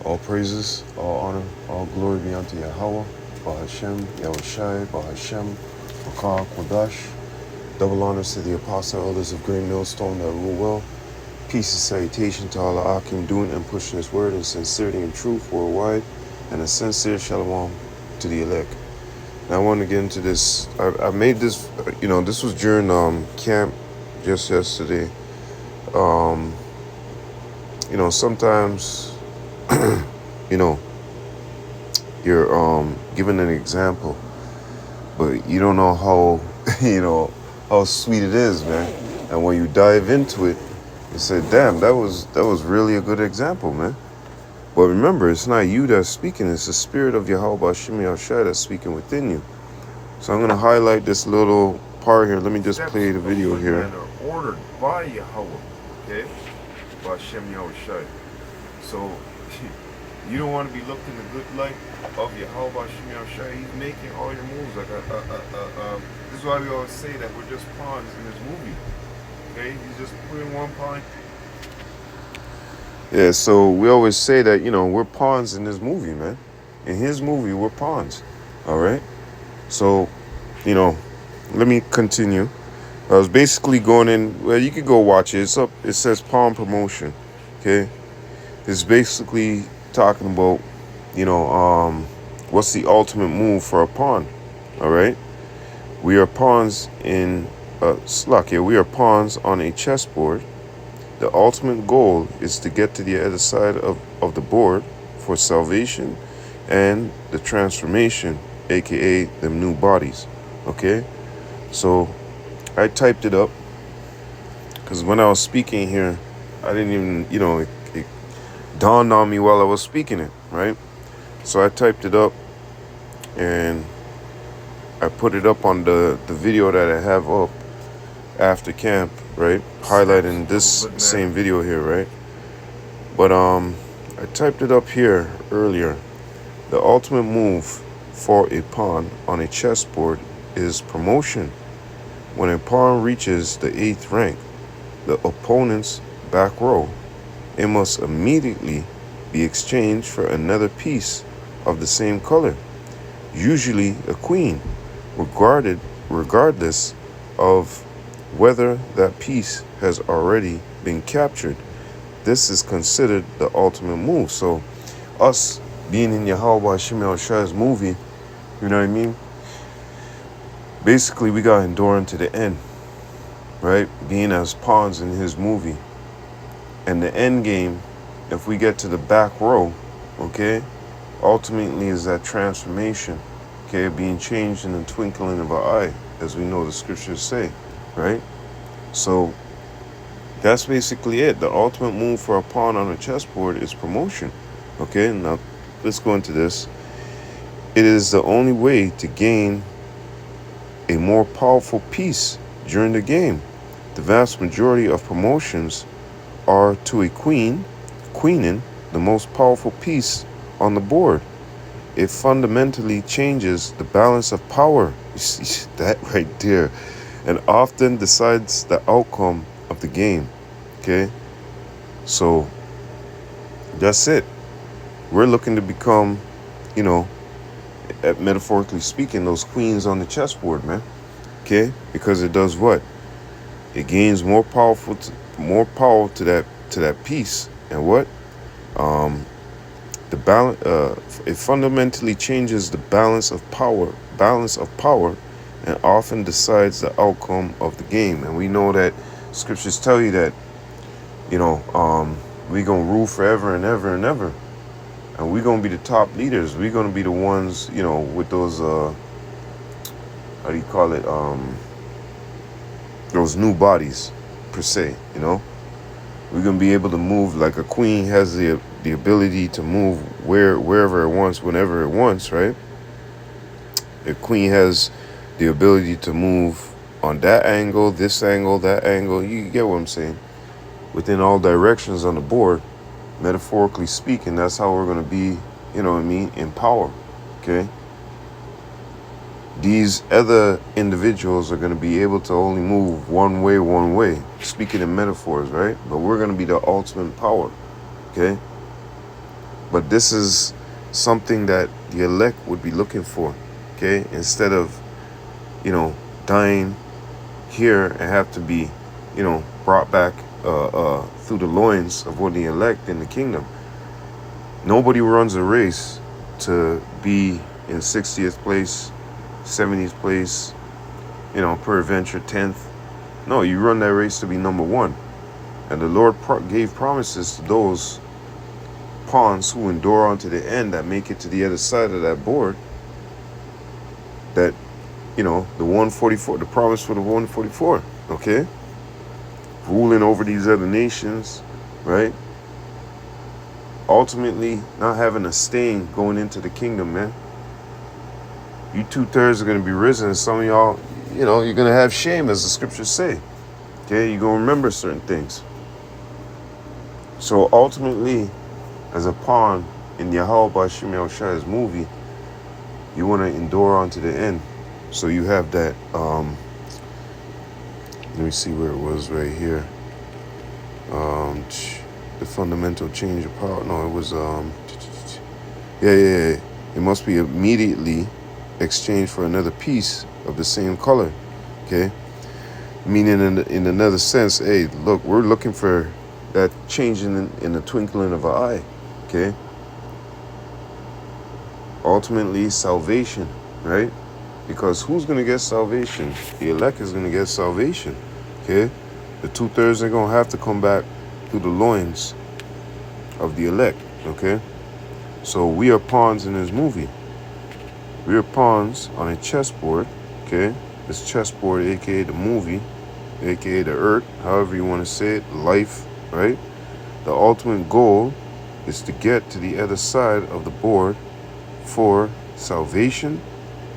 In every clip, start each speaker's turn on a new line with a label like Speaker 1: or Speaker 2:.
Speaker 1: All praises, all honor, all glory be unto Yahweh, Bahashem, Yahushai, Bahashem, Bakar, Kodash. Double honors to the apostle elders of Great Millstone that rule well. Peace and salutation to all the Akim doing and pushing his word in sincerity and truth worldwide. And a sincere shalom to the elect. Now I want to get into this. I made this, this was during camp just yesterday. Sometimes, you know, you're given an example, but you don't know how, how sweet it is, man. And when you dive into it, you say, damn, that was really a good example, man. But remember, it's not you that's speaking, it's the spirit of Yahweh Shemi Yahushua that's speaking within you. So I'm going to highlight this little part here. Let me just play the video here.
Speaker 2: Are ordered by Yahweh, okay? By Shemi Yahushua. So you don't want to be looked in the good light of Yahweh Shemi Yahushua. He's making all your moves. This is why we always say that we're just pawns in this movie. Okay? He's just putting one pawn.
Speaker 1: Yeah, so we always say that, we're pawns in this movie, man. In his movie, we're pawns. All right? So, let me continue. I was basically going in, well, you could go watch it. It's up, it says pawn promotion. Okay? It's basically talking about, what's the ultimate move for a pawn. All right? We are pawns in we are pawns on a chessboard. The ultimate goal is to get to the other side of the board for salvation and the transformation, aka them new bodies. Okay? So I typed it up because when I was speaking here, I didn't even, it dawned on me while I was speaking it, right? So I typed it up and I put it up on the video that I have up after camp, right? Highlighting this same video here, right? But I typed it up here earlier. The ultimate move for a pawn on a chessboard is promotion. When a pawn reaches the 8th rank, the opponent's back row, it must immediately be exchanged for another piece of the same color, usually a queen, regardless of whether that piece has already been captured. This is considered the ultimate move. So us being in Yahweh Shemi Yahushua's movie, you know what I mean? Basically, we got enduring to the end, right? Being as pawns in his movie. And the end game, if we get to the back row, okay, ultimately is that transformation, okay, being changed in the twinkling of an eye, as we know the scriptures say, right? So that's basically it. The ultimate move for a pawn on a chessboard is promotion. Okay, now let's go into this. It is the only way to gain a more powerful piece during the game. The vast majority of promotions are to a queening the most powerful piece on the board. It fundamentally changes the balance of power. You see that right there. And often decides the outcome of the game. Okay? So that's it. We're looking to become, metaphorically speaking, those queens on the chessboard, man. Okay? Because it does what? It gains more power to that piece. And what? The balance it fundamentally changes the balance of power, and often decides the outcome of the game. And we know that scriptures tell you that, we're going to rule forever and ever and ever. And we're going to be the top leaders. We're going to be the ones, with those, those new bodies, per se, We're going to be able to move like a queen has the ability to move wherever it wants, whenever it wants, right? A queen has the ability to move on that angle, this angle, that angle. You get what I'm saying? Within all directions on the board, metaphorically speaking, that's how we're going to be, in power, okay? These other individuals are going to be able to only move one way, speaking in metaphors, right? But we're going to be the ultimate power, okay? But this is something that the elect would be looking for, okay? Instead of, dying here and have to be, brought back through the loins of one of the elect in the kingdom. Nobody runs a race to be in 60th place, 70th place, peradventure 10th. No, you run that race to be number one. And the Lord gave promises to those pawns who endure on to the end, that make it to the other side of that board, that, the 144, the promise for the 144, okay? Ruling over these other nations, right? Ultimately, not having a stain going into the kingdom, man. You 2/3 are going to be risen. Some of y'all, you're going to have shame, as the scriptures say. Okay, you're going to remember certain things. So ultimately, as a pawn in Yahweh Bashim Yahushai's movie, you want to endure on to the end. So you have that, let me see where it was right here. The fundamental change of power. No, it was, yeah. It must be immediately exchanged for another piece of the same color. Okay. Meaning in another sense, hey, look, we're looking for that change in the twinkling of an eye. Okay. Ultimately, salvation, right? Because who's going to get salvation? The elect is going to get salvation. Okay. The 2/3 are going to have to come back through the loins of the elect. Okay. So we are pawns in this movie. We are pawns on a chessboard. Okay. This chessboard, aka the movie, aka the earth, however you want to say it, life, right? The ultimate goal is to get to the other side of the board for salvation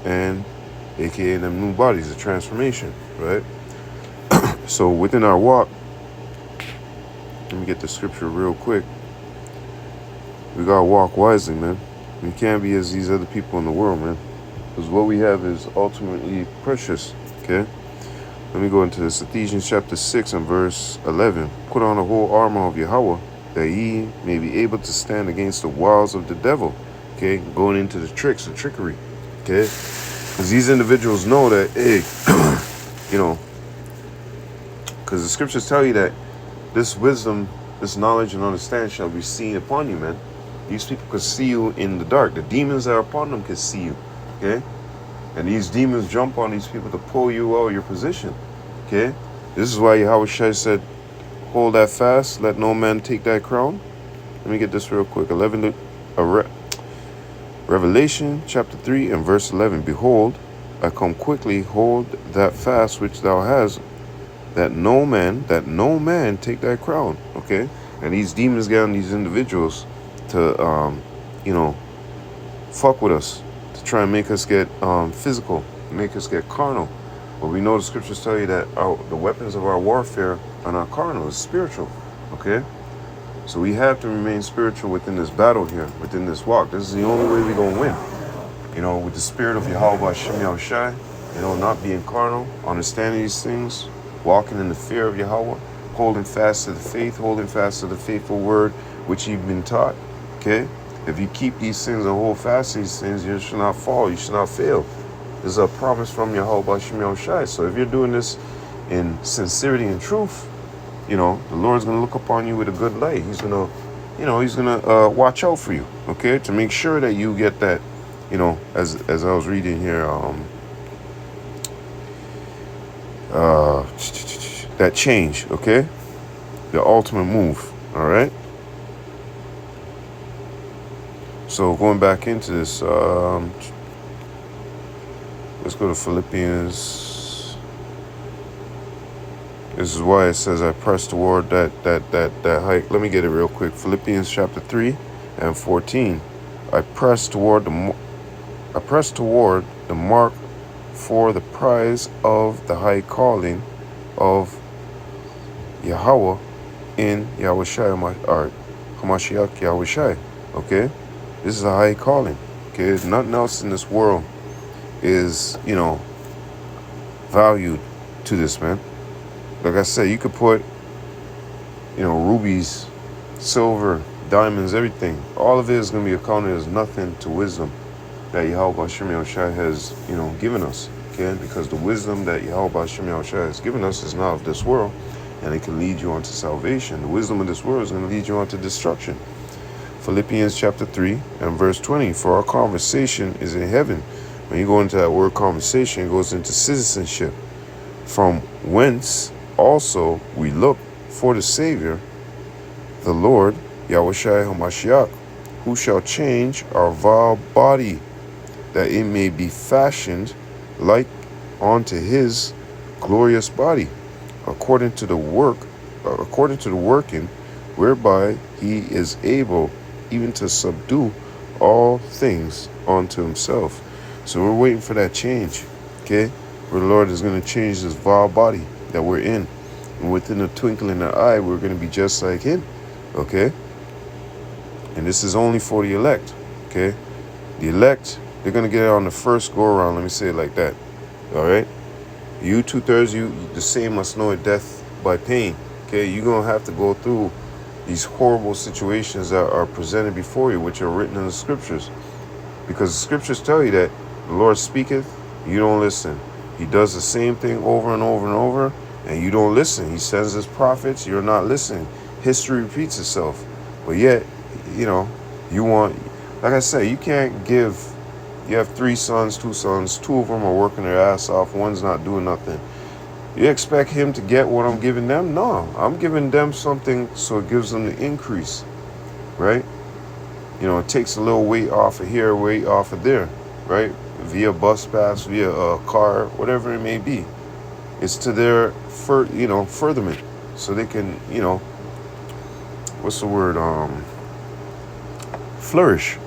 Speaker 1: and aka them new bodies, the transformation, right? So within our walk, let me get the scripture real quick. We gotta walk wisely, man. We can't be as these other people in the world, man. Because what we have is ultimately precious, okay? Let me go into this. Ephesians chapter 6 and verse 11. Put on the whole armor of Yahweh, that ye may be able to stand against the wiles of the devil, okay? Going into the tricks and trickery, okay? Because these individuals know that, hey, because the scriptures tell you that this wisdom, this knowledge and understanding shall be seen upon you, man. These people could see you in the dark. The demons that are upon them can see you, okay? And these demons jump on these people to pull you out of your position, okay? This is why Yahweh Shai said, hold that fast, let no man take that crown. Let me get this real quick. Revelation chapter 3 and verse 11. Behold, I come quickly, hold that fast which thou hast, that no man take that crown, okay? And these demons get on these individuals to, fuck with us, to try and make us get physical, make us get carnal. But we know the scriptures tell you that the weapons of our warfare are not carnal, it's spiritual, okay? So we have to remain spiritual within this battle here, within this walk. This is the only way we're going to win. With the spirit of Yahweh Hashem Yahushai, not being carnal, understanding these things, walking in the fear of Yahweh, holding fast to the faith, holding fast to the faithful word which you've been taught, okay? If you keep these things and hold fast to these things, you should not fall, you should not fail. This is a promise from Yahweh Hashem Yahushai. So if you're doing this in sincerity and truth, the Lord's going to look upon you with a good light. He's going to, he's going to watch out for you, okay? To make sure that you get that, as I was reading here, that change, okay? The ultimate move, all right? So going back into this, let's go to Philippians. This is why it says I press toward that height. Let me get it real quick. Philippians chapter 3 and 14. I press toward the mark for the prize of the high calling of Yahweh in Yahushai, or Hamashiach Yahushai. Okay? This is a high calling. Okay? There's nothing else in this world is, valued to this, man. Like I said, you could put, rubies, silver, diamonds, everything. All of it is going to be accounted as nothing to wisdom that Yahweh Shem Yahushua has, given us. Okay, because the wisdom that Yahweh Shem Yahushua has given us is not of this world, and it can lead you on to salvation. The wisdom of this world is going to lead you on to destruction. Philippians chapter 3 and verse 20. For our conversation is in heaven. When you go into that word conversation, it goes into citizenship. From whence also we look for the Savior, the Lord, Yahushua HaMashiach, who shall change our vile body, that it may be fashioned like unto his glorious body, according to the working whereby he is able even to subdue all things unto himself. So we're waiting for that change, okay? Where the Lord is going to change this vile body that we're in. And within a twinkling of an eye, we're going to be just like him, okay? And this is only for the elect, okay? The elect, they're going to get it on the first go-around. Let me say it like that, all right? You two-thirds, the same must know it death by pain, okay? You're going to have to go through these horrible situations that are presented before you, which are written in the scriptures. Because the scriptures tell you that the Lord speaketh, you don't listen. He does the same thing over and over and over, and you don't listen. He sends his prophets, you're not listening. History repeats itself. But yet, you want, like I said, you can't give, you have 3 sons, 2 sons, 2 of them are working their ass off, one's not doing nothing. You expect him to get what I'm giving them? No, I'm giving them something so it gives them the increase, right? It takes a little weight off of here, weight off of there, right? Via bus pass, via a car, whatever it may be. It's to their, furtherment, so they can, what's the word? Flourish.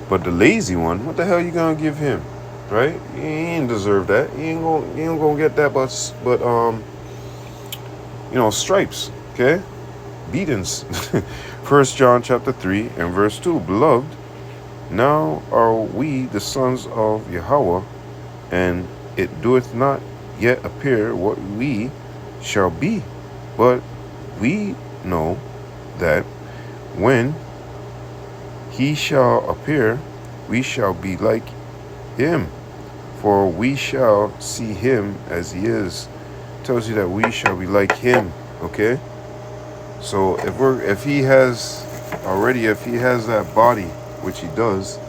Speaker 1: But the lazy one, what the hell you gonna give him? Right? He ain't deserve that. He ain't gonna get that, but stripes, okay? Beatings. 1 John chapter 3 and verse 2. Beloved, now are we the sons of Yahweh, and it doeth not yet appear what we shall be. But we know that when he shall appear, we shall be like him, for we shall see him as he is. Tells you that we shall be like him, okay? So if he has that body, which he does,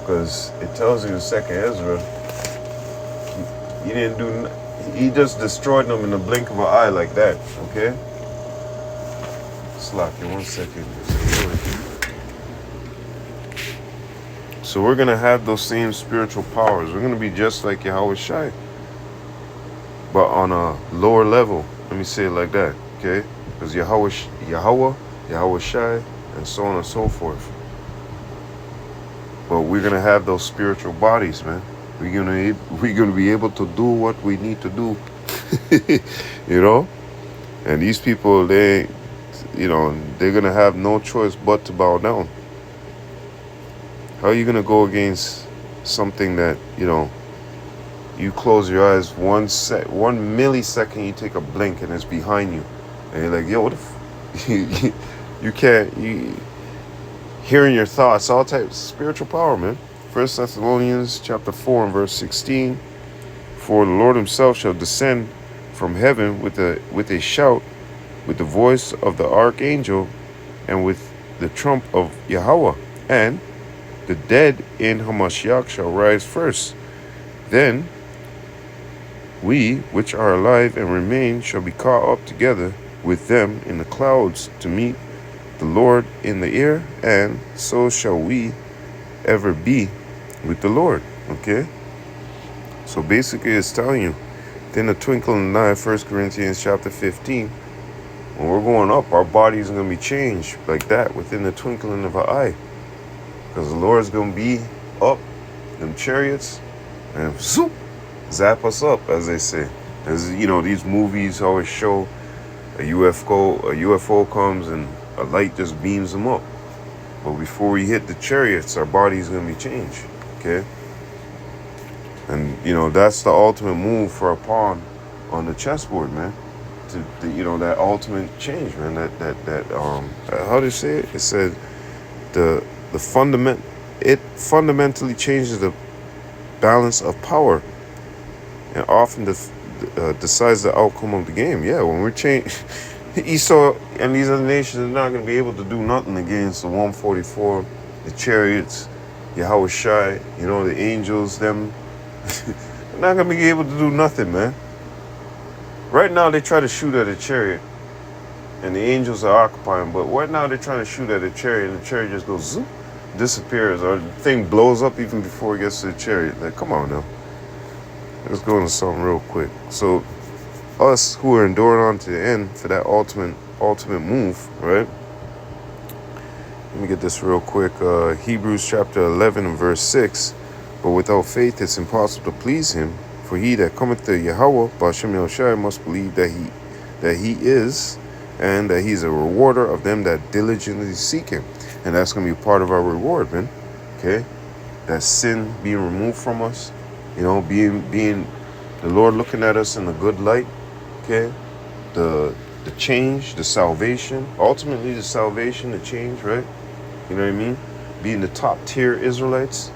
Speaker 1: because it tells you in 2nd Ezra, he just destroyed them in the blink of an eye like that, okay? Slack you 1 second. So we're going to have those same spiritual powers. We're going to be just like Yahweh Shai, but on a lower level. Let me say it like that, okay? Because Yahweh Shai, and so on and so forth. But we're going to have those spiritual bodies, man. We're going to be able to do what we need to do, And these people, they're going to have no choice but to bow down. How are you going to go against something that, you close your eyes 1 millisecond, you take a blink and it's behind you. And you're like, yo, what the you can't, hearing your thoughts, all types of spiritual power, man. 1 Thessalonians chapter 4 and verse 16. For the Lord himself shall descend from heaven with a shout, with the voice of the archangel, and with the trump of Yahweh, and the dead in Hamashiach shall rise first. Then we which are alive and remain shall be caught up together with them in the clouds to meet the Lord in the air, and so shall we ever be with the Lord. Okay? So basically it's telling you, then the twinkling of an eye, 1 Corinthians chapter 15, when we're going up, our bodies are going to be changed like that within the twinkling of an eye. Because the Lord's going to be up, them chariots, and zoop, zap us up, as they say. As these movies always show, a UFO comes and a light just beams them up. But before we hit the chariots, our body's going to be changed, okay? And, that's the ultimate move for a pawn on the chessboard, man. that ultimate change, man. That how do you say it? It said the it fundamentally changes the balance of power and often decides the outcome of the game. Yeah, when we're changed, Esau and these other nations are not going to be able to do nothing against the 144, the chariots, Yahweh Shai, the angels, them. They're not going to be able to do nothing, man. Right now, they try to shoot at a chariot, and the angels are occupying, but right now they're trying to shoot at a chariot, and the chariot just goes zoop, disappears, or the thing blows up even before it gets to the chariot. Like, come on now. Let's go into something real quick. So, us who are enduring on to the end for that ultimate move, right? Let me get this real quick. Hebrews chapter 11 and verse 6. But without faith it's impossible to please him. For he that cometh to Yahweh, Ba'ashem Yahushai, must believe that he is, and that he's a rewarder of them that diligently seek him. And that's going to be part of our reward, man. Okay? That sin being removed from us. Being the Lord looking at us in a good light. Okay? The change, the salvation. Ultimately, the salvation, the change, right? You know what I mean? Being the top tier Israelites.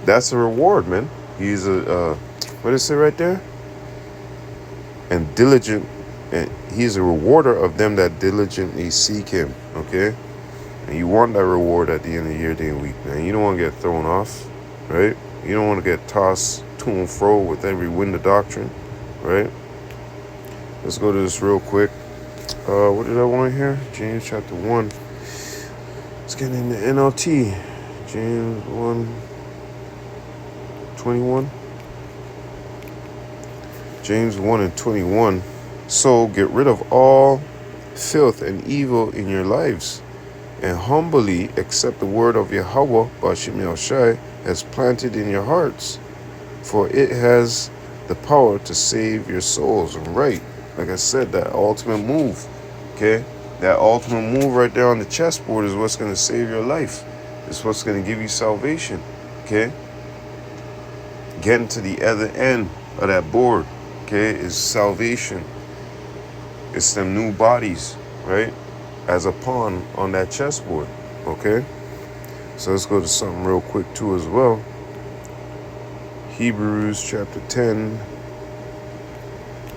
Speaker 1: That's a reward, man. He's what does it say right there? And diligent, and he's a rewarder of them that diligently seek him. Okay? And you want that reward at the end of the year, day and week, man. You don't want to get thrown off, right? You don't want to get tossed to and fro with every wind of doctrine, right? Let's go to this real quick. What did I want here? James chapter 1. Let's get in the NLT. James 1:21. James 1:21. So get rid of all filth and evil in your lives, and humbly accept the word of Yahweh, Ba'ashem Yahushai, has planted in your hearts, for it has the power to save your souls. Right, like I said, that ultimate move, okay? That ultimate move right there on the chessboard is what's going to save your life. It's what's going to give you salvation, okay? Getting to the other end of that board, okay, is salvation. It's them new bodies, right? As a pawn on that chessboard, okay? So let's go to something real quick too as well. Hebrews chapter 10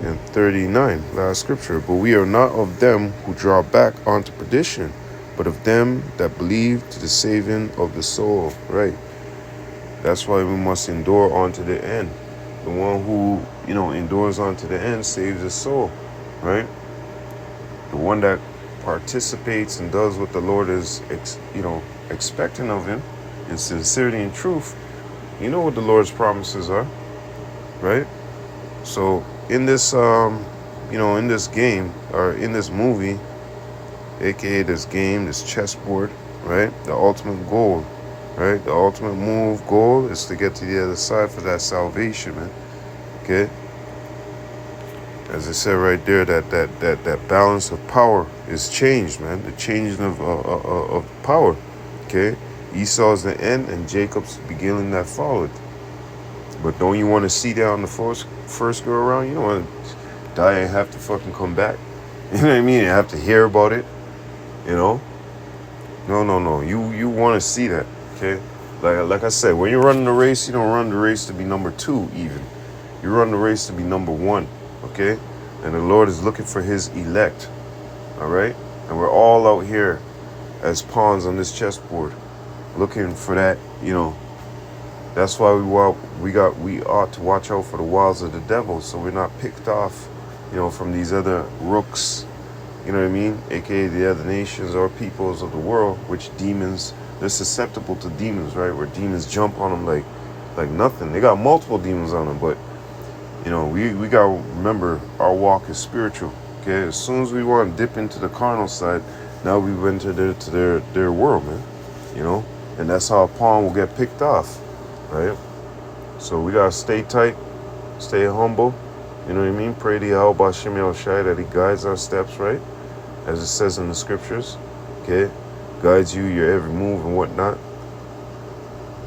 Speaker 1: and 39, last scripture. But we are not of them who draw back onto perdition, but of them that believe to the saving of the soul, right? That's why we must endure on to the end. The one who, endures on to the end saves his soul, right? The one that participates and does what the Lord is, expecting of him in sincerity and truth. You know what the Lord's promises are, right? So in this, in this game, or in this movie, aka this game, this chessboard, right? The ultimate goal, right? The ultimate goal is to get to the other side for that salvation, man. Okay? As I said right there, that balance of power is changed, man. The changing of power. Okay? Esau's the end and Jacob's the beginning that followed. But don't you want to see that on the first go around? You don't want to die and have to fucking come back. You know what I mean? You have to hear about it. No. You want to see that. Okay? Like I said, when you're running the race, you don't run the race to be number 2 even. You run the race to be number 1. Okay? And the Lord is looking for his elect. All right? And we're all out here as pawns on this chessboard looking for that, That's why we ought to watch out for the wiles of the devil, so we're not picked off, from these other rooks, you know what I mean? AKA the other nations or peoples of the world, which demons, they're susceptible to demons, right? Where demons jump on them like nothing. They got multiple demons on them, but we got to remember our walk is spiritual. Okay, as soon as we want to dip into the carnal side, now we went to their world, man. And that's how a pawn will get picked off, right? So we got to stay tight, stay humble, you know what I mean? Pray to Yahweh Ba'ashem Yahushai that he guides our steps, right? As it says in the scriptures, okay? Guides you, your every move and whatnot.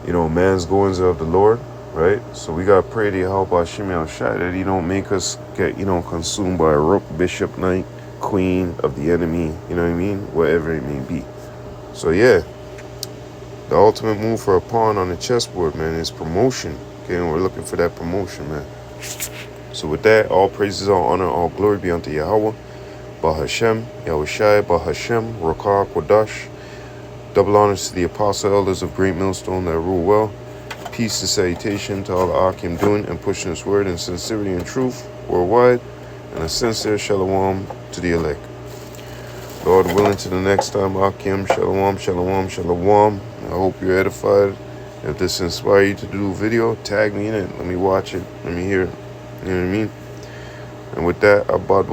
Speaker 1: Man's goings are of the Lord, right? So we gotta pray to Yahweh Hashem Yahushua that he don't make us get, consumed by a rook, bishop, knight, queen of the enemy, you know what I mean? Whatever it may be. So yeah, the ultimate move for a pawn on the chessboard, man, is promotion. Okay, and we're looking for that promotion, man. So with that, all praises, all honor, all glory be unto Yahweh, Bahashem, Yahushai, Bahashem, Rokar, Kodash. Double honors to the apostle elders of Great Millstone that rule well. Peace and salutation to all the Akim doing and pushing this word in sincerity and truth worldwide. And a sincere shalom to the elect. Lord willing, to the next time, Akim, shalom, shalom, shalom. I hope you're edified. If this inspires you to do a video, tag me in it. Let me watch it. Let me hear it. You know what I mean? And with that, I bought